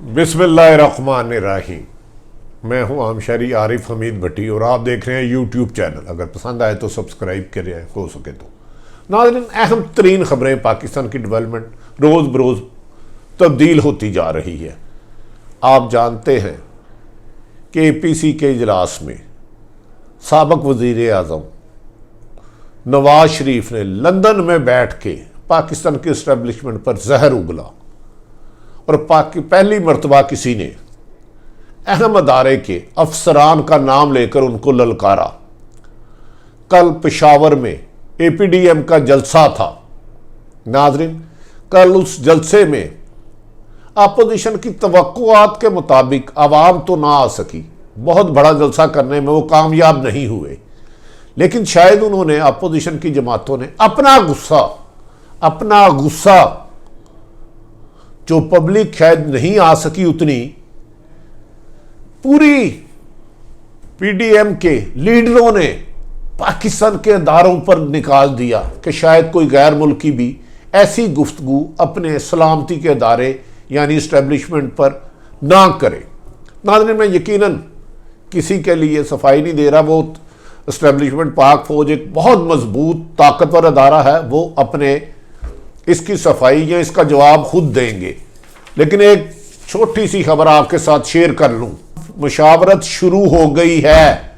बिस्मिल्लाहिर्रहमानिर्रहीम। मैं हूं आमशरी आरिफ हमीद भट्टी और आप देख रहे हैं यूट्यूब चैनल। अगर पसंद आए तो सब्सक्राइब करें, हो सके तो। नाज़रीन, अहम तरीन खबरें पाकिस्तान की डेवलपमेंट रोज़ बरोज़ तब्दील होती जा रही है। आप जानते हैं कि APC के इजलास में साबिक़ वज़ीर आज़म नवाज शरीफ ने लंदन में बैठ के पाकिस्तान के इस्टेब्लिशमेंट पर जहर उगला और पहली मर्तबा किसी ने अहम अदारे के अफसरान का नाम लेकर उनको ललकारा। कल पेशावर में APDM का जलसा था। नाज़रीन, कल उस जलसे में अपोजिशन की तवक्कुआत के मुताबिक आवाम तो ना आ सकी, बहुत बड़ा जलसा करने में वो कामयाब नहीं हुए, लेकिन शायद उन्होंने अपोजिशन की जमातों ने अपना गुस्सा जो पब्लिक शायद नहीं आ सकी उतनी, पूरी PDM के लीडरों ने पाकिस्तान के अदारों पर निकाल दिया कि शायद कोई गैर मुल्की भी ऐसी गुफ्तगू अपने सलामती के अदारे यानी इस्टेब्लिशमेंट पर ना करे। नाज़रीन, मैं यकीनन किसी के लिए सफाई नहीं दे रहा। वो इस्टेब्लिशमेंट पाक फौज एक बहुत मजबूत ताकतवर अदारा है, वो अपने इसकी सफाई या इसका जवाब खुद देंगे। लेकिन एक छोटी सी खबर आपके साथ शेयर कर लूं। मुशावरत शुरू हो गई है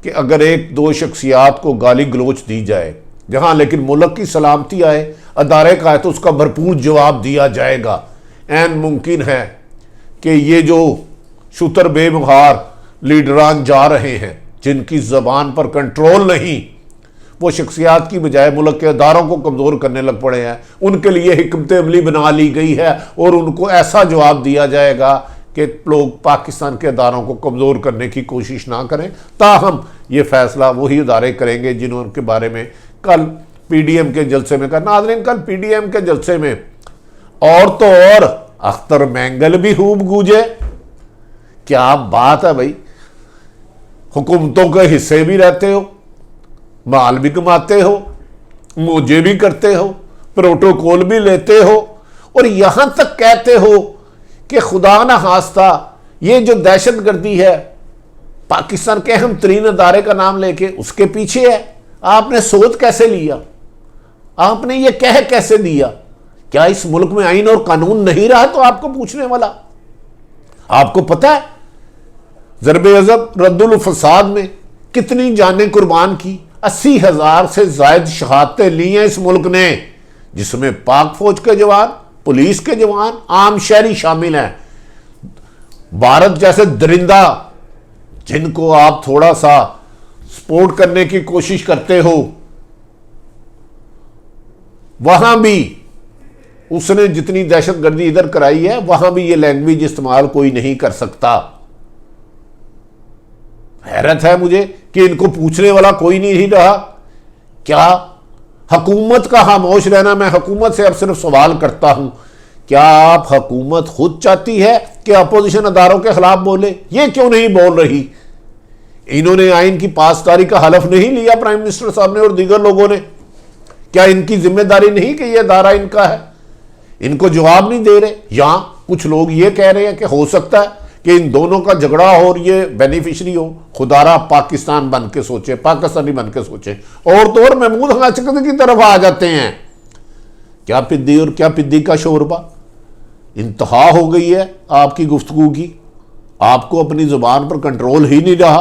कि अगर एक दो शख्सियात को गाली गलोच दी जाए, जहां लेकिन मुल्क की सलामती आए, अदारे का है, तो उसका भरपूर जवाब दिया जाएगा। ऐन मुमकिन है कि ये जो शुतर बेमुहार लीडरान जा रहे हैं, जिनकी जबान पर कंट्रोल नहीं, वो शख्सियात की बजाय मुल्क के अदारों को कमज़ोर करने लग पड़े हैं। उनके लिए हिकमत अमली बना ली गई है और उनको ऐसा जवाब दिया जाएगा कि लोग पाकिस्तान के अदारों को कमज़ोर करने की कोशिश ना करें। ताहम ये फैसला वही अदारे करेंगे जिन्होंने बारे में कल PDM के जलसे में कहा। नाज़रीन, कल PDM के जलसे में और तो और अख्तर मैंगल भी खूब गूंजे। क्या बात है भाई, हुकूमतों के हिस्से भी रहते हो, माल भी कमाते हो, मौजे भी करते हो, प्रोटोकॉल भी लेते हो, और यहां तक कहते हो कि खुदा ना खास्ता ये जो दहशतगर्दी है पाकिस्तान के अहम तरीन अदारे का नाम लेके उसके पीछे है। आपने सोच कैसे लिया? आपने ये कह कैसे दिया? क्या इस मुल्क में आईन और कानून नहीं रहा? तो आपको पूछने वाला, आपको पता है ज़रबे अज़ब रद्दुल फसाद में कितनी जानें कुर्बान की? 80,000 से ज्यादा शहादतें ली हैं इस मुल्क ने, जिसमें पाक फौज के जवान, पुलिस के जवान, आम शहरी शामिल हैं। भारत जैसे दरिंदा जिनको आप थोड़ा सा सपोर्ट करने की कोशिश करते हो, वहां भी उसने जितनी दहशतगर्दी इधर कराई है, वहां भी ये लैंग्वेज इस्तेमाल कोई नहीं कर सकता। हैरत है मुझे कि इनको पूछने वाला कोई नहीं रहा। क्या हुकूमत का खामोश रहना? मैं हुकूमत से अब सिर्फ सवाल करता हूं, क्या आप हुकूमत खुद चाहती है कि अपोजिशन अदारों के खिलाफ बोले? ये क्यों नहीं बोल रही? इन्होंने आइन की पासदारी का हलफ नहीं लिया प्राइम मिनिस्टर साहब ने और दीगर लोगों ने? क्या इनकी जिम्मेदारी नहीं कि यह अदारा इनका है? इनको जवाब नहीं दे रहे। या कुछ लोग ये कह रहे हैं कि हो सकता है कि इन दोनों का झगड़ा हो और ये बेनिफिशरी हो। खुदारा पाकिस्तान बन के सोचे, पाकिस्तानी बन के सोचे, और तो और महमूद हंगाचकद की तरफ आ जाते हैं। क्या पिद्दी और क्या पिद्दी का शोरबा, इंतहा हो गई है आपकी गुफ्तगू की। आपको अपनी जुबान पर कंट्रोल ही नहीं रहा।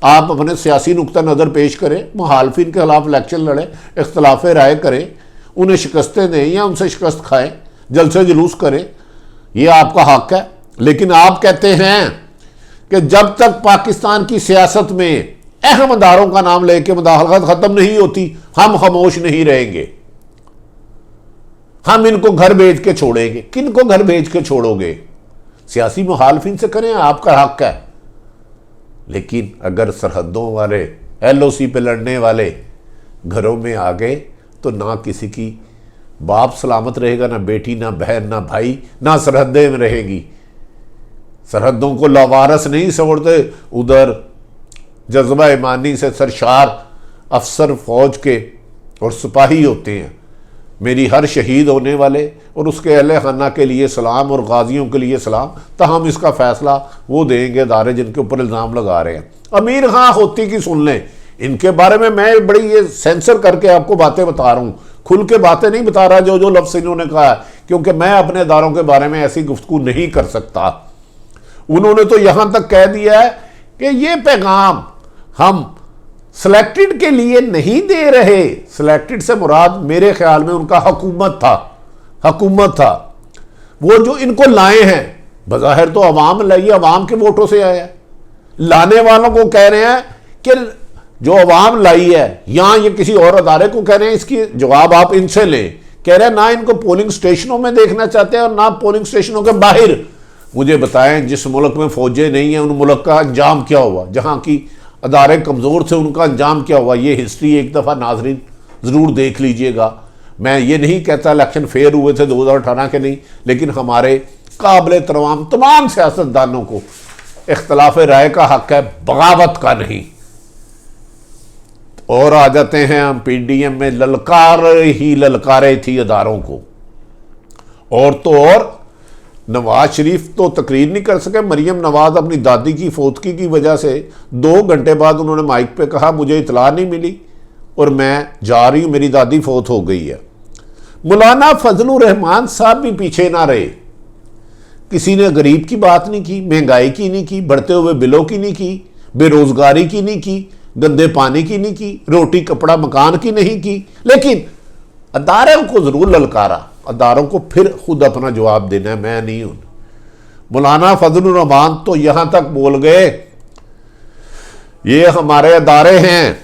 आप अपने सियासी नुक्ता नज़र पेश करें, मुखालफिन के खिलाफ इलेक्शन लड़ें, इख्तलाफ राय करें, उन्हें शिकस्तें दें या उनसे शिकस्त खाएं, जलसे जुलूस करें, यह आपका हक है। लेकिन आप कहते हैं कि जब तक पाकिस्तान की सियासत में अहम अदारों का नाम लेके मुदाखलत खत्म नहीं होती, हम खामोश नहीं रहेंगे। हम इनको घर भेज के छोड़ेंगे। किनको घर भेज के छोड़ोगे? सियासी मुखालफिन से करें, आपका हक है। लेकिन अगर सरहदों वाले LOC पे लड़ने वाले घरों में आ गए तो ना किसी की बाप सलामत रहेगा, ना बेटी, ना बहन, ना भाई, ना सरहदें में रहेगी। सरहदों को लावारस नहीं छोड़ते। उधर जज्बा ईमानी से सरशार अफसर फौज के और सिपाही होते हैं, मेरी हर शहीद होने वाले और उसके अहले खाना के लिए सलाम और गाजियों के लिए सलाम। हम इसका फैसला वो देंगे अदारे जिनके ऊपर इल्ज़ाम लगा रहे हैं। अमीर खां होती की सुन लें, इनके बारे में मैं बड़ी ये सेंसर करके आपको बातें बता रहा हूँ, खुल के बातें नहीं बता रहा जो जो लफ्ज़ इन्होंने कहा है, क्योंकि मैं अपने अदारों के बारे में ऐसी गुफ्तगू नहीं कर सकता। उन्होंने तो यहां तक कह दिया है कि ये पैगाम हम सिलेक्टेड के लिए नहीं दे रहे। सिलेक्टेड से मुराद मेरे ख्याल में उनका हुकूमत था। वो जो इनको लाए हैं बज़ाहिर तो अवाम लाई, अवाम के वोटों से आया है। लाने वालों को कह रहे हैं कि जो अवाम लाई है, यहां ये किसी और अदारे को कह रहे हैं इसकी जवाब आप इनसे लें। कह रहे हैं ना इनको पोलिंग स्टेशनों में देखना चाहते हैं और ना पोलिंग स्टेशनों के बाहर। मुझे बताएं जिस मुल्क में फौजें नहीं है उन मुल्क का अंजाम क्या हुआ, जहां की अदारे कमज़ोर थे उनका अंजाम क्या हुआ। ये हिस्ट्री एक दफ़ा नाजरीन ज़रूर देख लीजिएगा। मैं ये नहीं कहता इलेक्शन फेयर हुए थे 2018 के नहीं, लेकिन हमारे काबिल तमाम सियासतदानों को इख्तलाफ राय का हक है, बगावत का नहीं। और आ जाते हैं हम PDM में ललकारे थी अदारों को। और तो और नवाज शरीफ तो तकरीर नहीं कर सके। मरियम नवाज अपनी दादी की फौतगी की वजह से 2 घंटे बाद उन्होंने माइक पे कहा मुझे इतला नहीं मिली और मैं जा रही हूं, मेरी दादी फौत हो गई है। मौलाना फजलुर रहमान साहब भी पीछे ना रहे। किसी ने गरीब की बात नहीं की, महंगाई की नहीं की, बढ़ते हुए बिलों की नहीं की, बेरोजगारी की नहीं की, गंदे पानी की नहीं की, रोटी कपड़ा मकान की नहीं की, लेकिन अदारों को जरूर ललकारा। अदारों को फिर खुद अपना जवाब देना है, मैं नहीं हूं। मौलाना फजलुर रहमान तो यहां तक बोल गए ये हमारे अदारे हैं,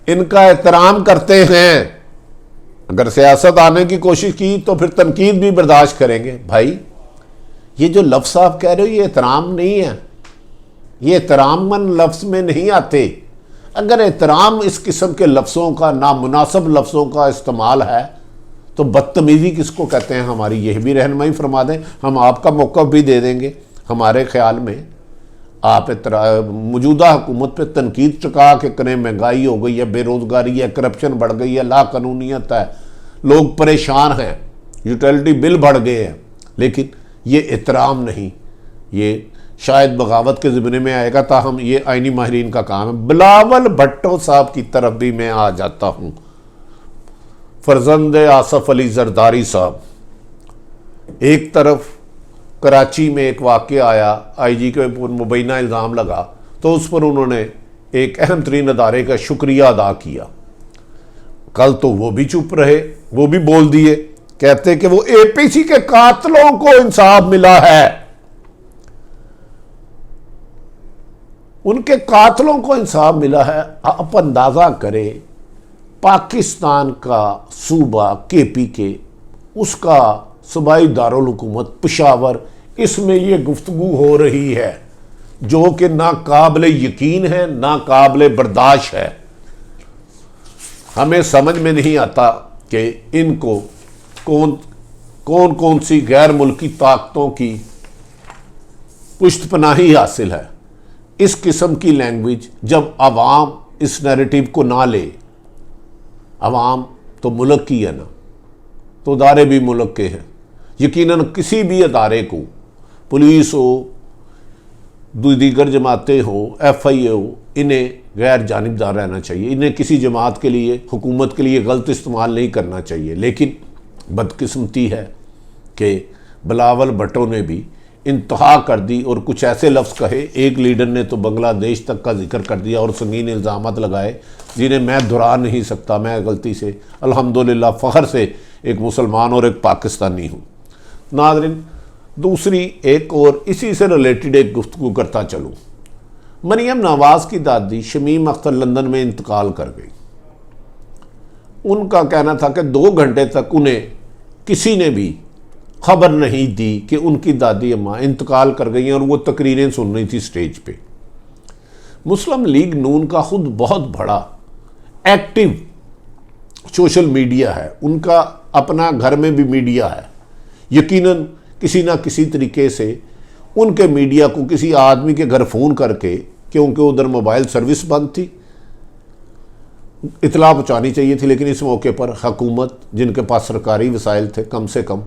इनका एहतराम करते हैं। अगर सियासत आने की कोशिश की तो फिर तनकीद भी बर्दाश्त करेंगे। भाई ये जो लफ्ज़ आप कह रहे हो ये एहतराम नहीं है, ये एहतरामन लफ्ज़ में नहीं आते। अगर एहतराम इस किस्म के लफ्ज़ों का, नामुनासिब लफ्ज़ों का इस्तेमाल है तो बदतमीज़ी किसको कहते हैं हमारी यह भी रहनुमाई फरमा दें। हम आपका मौक़िफ़ भी दे देंगे। हमारे ख्याल में आप मौजूदा हुकूमत पे तनकीद चुका के करें, महंगाई हो गई है, बेरोज़गारी है, करप्शन बढ़ गई है, लाकानूनियत है, लोग परेशान हैं, यूटिलिटी बिल बढ़ गए हैं, लेकिन ये एहतराम नहीं, ये शायद बगावत के ज़िम्मे में आएगा। ताहम ये आइनी माहिरीन का काम है। बिलावल भट्टो साहब की तरफ भी मैं आ जाता हूँ। फर्जंद आसफ अली जरदारी साहब, एक तरफ कराची में एक वाक़या आया, IG के ऊपर मुबैना इल्ज़ाम लगा तो उस पर उन्होंने एक अहम तरीन अदारे का शुक्रिया अदा किया। कल तो वो भी चुप रहे, वो भी बोल दिए, कहते कि वो APC के कातलों को इंसाफ मिला है, उनके कातलों को इंसाफ मिला है। आप अंदाज़ा करें पाकिस्तान का सूबा KPK, उसका सूबाई दारुल हुकूमत पेशावर, इसमें ये गुफ्तगू हो रही है जो कि ना काबिल यकीन है ना काबिल बर्दाश्त है। हमें समझ में नहीं आता कि इनको कौन सी गैर मुल्की ताकतों की पुष्टपनाही हासिल है। इस किस्म की लैंग्वेज जब आवाम इस नैरेटिव को ना ले, आवाम तो मुल्क की है ना, तो अदारे भी मुल्क के हैं। यकीनन किसी भी अदारे को, पुलिस हो, दीगर जमातें हो, FIA हो, इन्हें गैर जानिबदार रहना चाहिए। इन्हें किसी जमात के लिए, हुकूमत के लिए गलत इस्तेमाल नहीं करना चाहिए। लेकिन बदकिस्मती है कि बिलावल भट्टो ने भी इंतहा कर दी और कुछ ऐसे लफ्ज़ कहे। एक लीडर ने तो बांग्लादेश तक का जिक्र कर दिया और संगीन इल्ज़ामात लगाए जिन्हें मैं दोहरा नहीं सकता। मैं गलती से, अल्हम्दुलिल्लाह, फ़ख्र से एक मुसलमान और एक पाकिस्तानी हूँ। नाज़रीन, दूसरी एक और इसी से रिलेटेड एक गुफ्तगू करता चलूँ। मरियम नवाज़ की दादी शमीम अख्तर लंदन में इंतकाल कर गई। उनका कहना था कि 2 घंटे तक उन्हें किसी ने भी खबर नहीं दी कि उनकी दादी अम्मा इंतकाल कर गई हैं और वो तकरीरें सुन रही थी स्टेज पे। मुस्लिम लीग नून का खुद बहुत बड़ा एक्टिव सोशल मीडिया है, उनका अपना घर में भी मीडिया है। यकीनन किसी ना किसी तरीके से उनके मीडिया को किसी आदमी के घर फ़ोन करके, क्योंकि उधर मोबाइल सर्विस बंद थी, इतला पहुँचानी चाहिए थी, लेकिन इस मौके पर हुकूमत, जिनके पास सरकारी वसाइल थे, कम से कम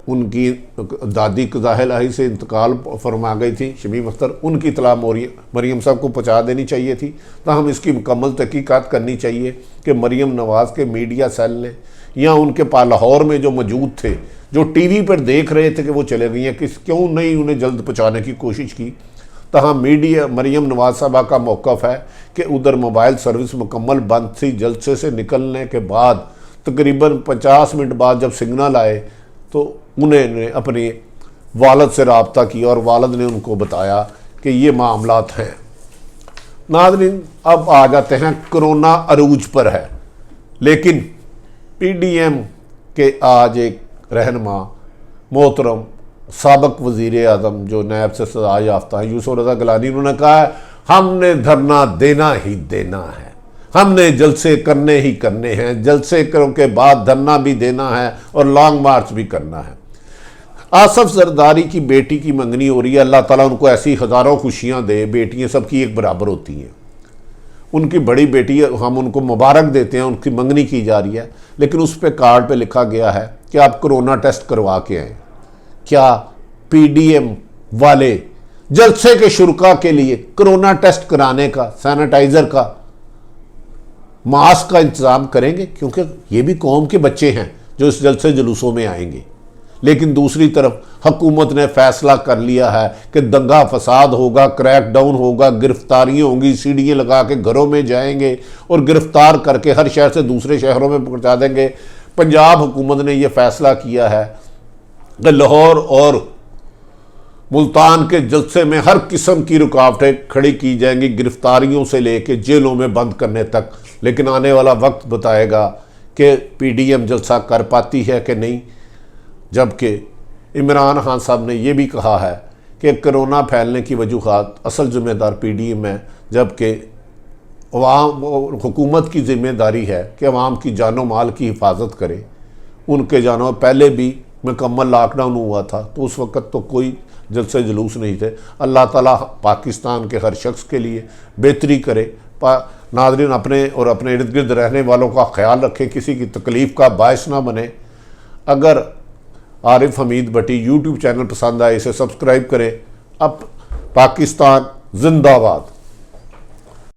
उनकी दादी ज़ाहिर से इंतकाल फरमा गई थी शमीम अख्तर, उनकी इतला मरीम साहब को पहुँचा देनी चाहिए थी। तो हम इसकी मुकम्मल तहकीकात करनी चाहिए कि मरीम नवाज़ के मीडिया सेल ने या उनके पास लाहौर में जो मौजूद थे, जो टीवी पर देख रहे थे कि वो चले गई हैं, क्यों नहीं उन्हें जल्द पहुँचाने की कोशिश की। तहाँ मीडिया मरीम नवाज साहबा का मौक़िफ़ है कि उधर मोबाइल सर्विस मुकम्मल बंद थी। जलसे से निकलने के बाद तकरीबन 50 मिनट बाद जब सिग्नल आए तो उन्होंने अपने वालद से रब्ता किया और वालद ने उनको बताया कि ये मामलात हैं। नाज़रीन, अब आ जाते हैं, कोरोना अरूज पर है, लेकिन PDM के आज एक रहनुमा मोहतरम साबिक़ वज़ीर आज़म जो नैब से सजा याफ्ता है यूसुफ रज़ा गिलानी, उन्होंने कहा है हमने धरना देना ही देना है, हमने जलसे करने ही करने हैं, जलसे के बाद धरना भी देना है और लॉन्ग मार्च भी करना है। आसफ जरदारी की बेटी की मंगनी हो रही है, अल्लाह ताला उनको ऐसी हज़ारों खुशियाँ दे। बेटियाँ सबकी एक बराबर होती हैं, उनकी बड़ी बेटी हम उनको मुबारक देते हैं, उनकी मंगनी की जा रही है, लेकिन उस पर कार्ड पे लिखा गया है कि आप कोरोना टेस्ट करवा के आएँ। क्या PDM वाले जलसे के शुरका के लिए कोरोना टेस्ट कराने का, सैनिटाइज़र का, मास्क का इंतज़ाम करेंगे? क्योंकि ये भी कौम के बच्चे हैं जो इस जलसे जुलूसों में आएंगे। लेकिन दूसरी तरफ हुकूमत ने फैसला कर लिया है कि दंगा फसाद होगा, क्रैकडाउन होगा, गिरफ्तारियाँ होंगी, सीढ़ियाँ लगा के घरों में जाएंगे और गिरफ्तार करके हर शहर से दूसरे शहरों में पहुँचा देंगे। पंजाब हुकूमत ने यह फैसला किया है कि लाहौर और मुल्तान के जलसे में हर किस्म की रुकावटें खड़ी की जाएंगी, गिरफ्तारियों से लेकर जेलों में बंद करने तक। लेकिन आने वाला वक्त बताएगा कि PDM जलसा कर पाती है कि नहीं। जबकि इमरान खान साहब ने यह भी कहा है कि कोरोना फैलने की वजूहात असल ज़िम्मेदार PDM है, जबकि हुकूमत की ज़िम्मेदारी है कि अवाम की जानो माल की हिफाजत करे। उनके जानों पहले भी मुकम्मल लॉकडाउन हुआ था तो उस वक़्त तो कोई जलसे जुलूस नहीं थे। अल्लाह ताला पाकिस्तान के हर शख्स के लिए बेहतरी करे। नाज़रीन, अपने और अपने इर्द गिर्द रहने वालों का ख्याल रखें, किसी की तकलीफ़ का बायस ना बने। अगर आरिफ हमीद भट्टी यूट्यूब चैनल पसंद आए इसे सब्सक्राइब करें। अब पाकिस्तान जिंदाबाद।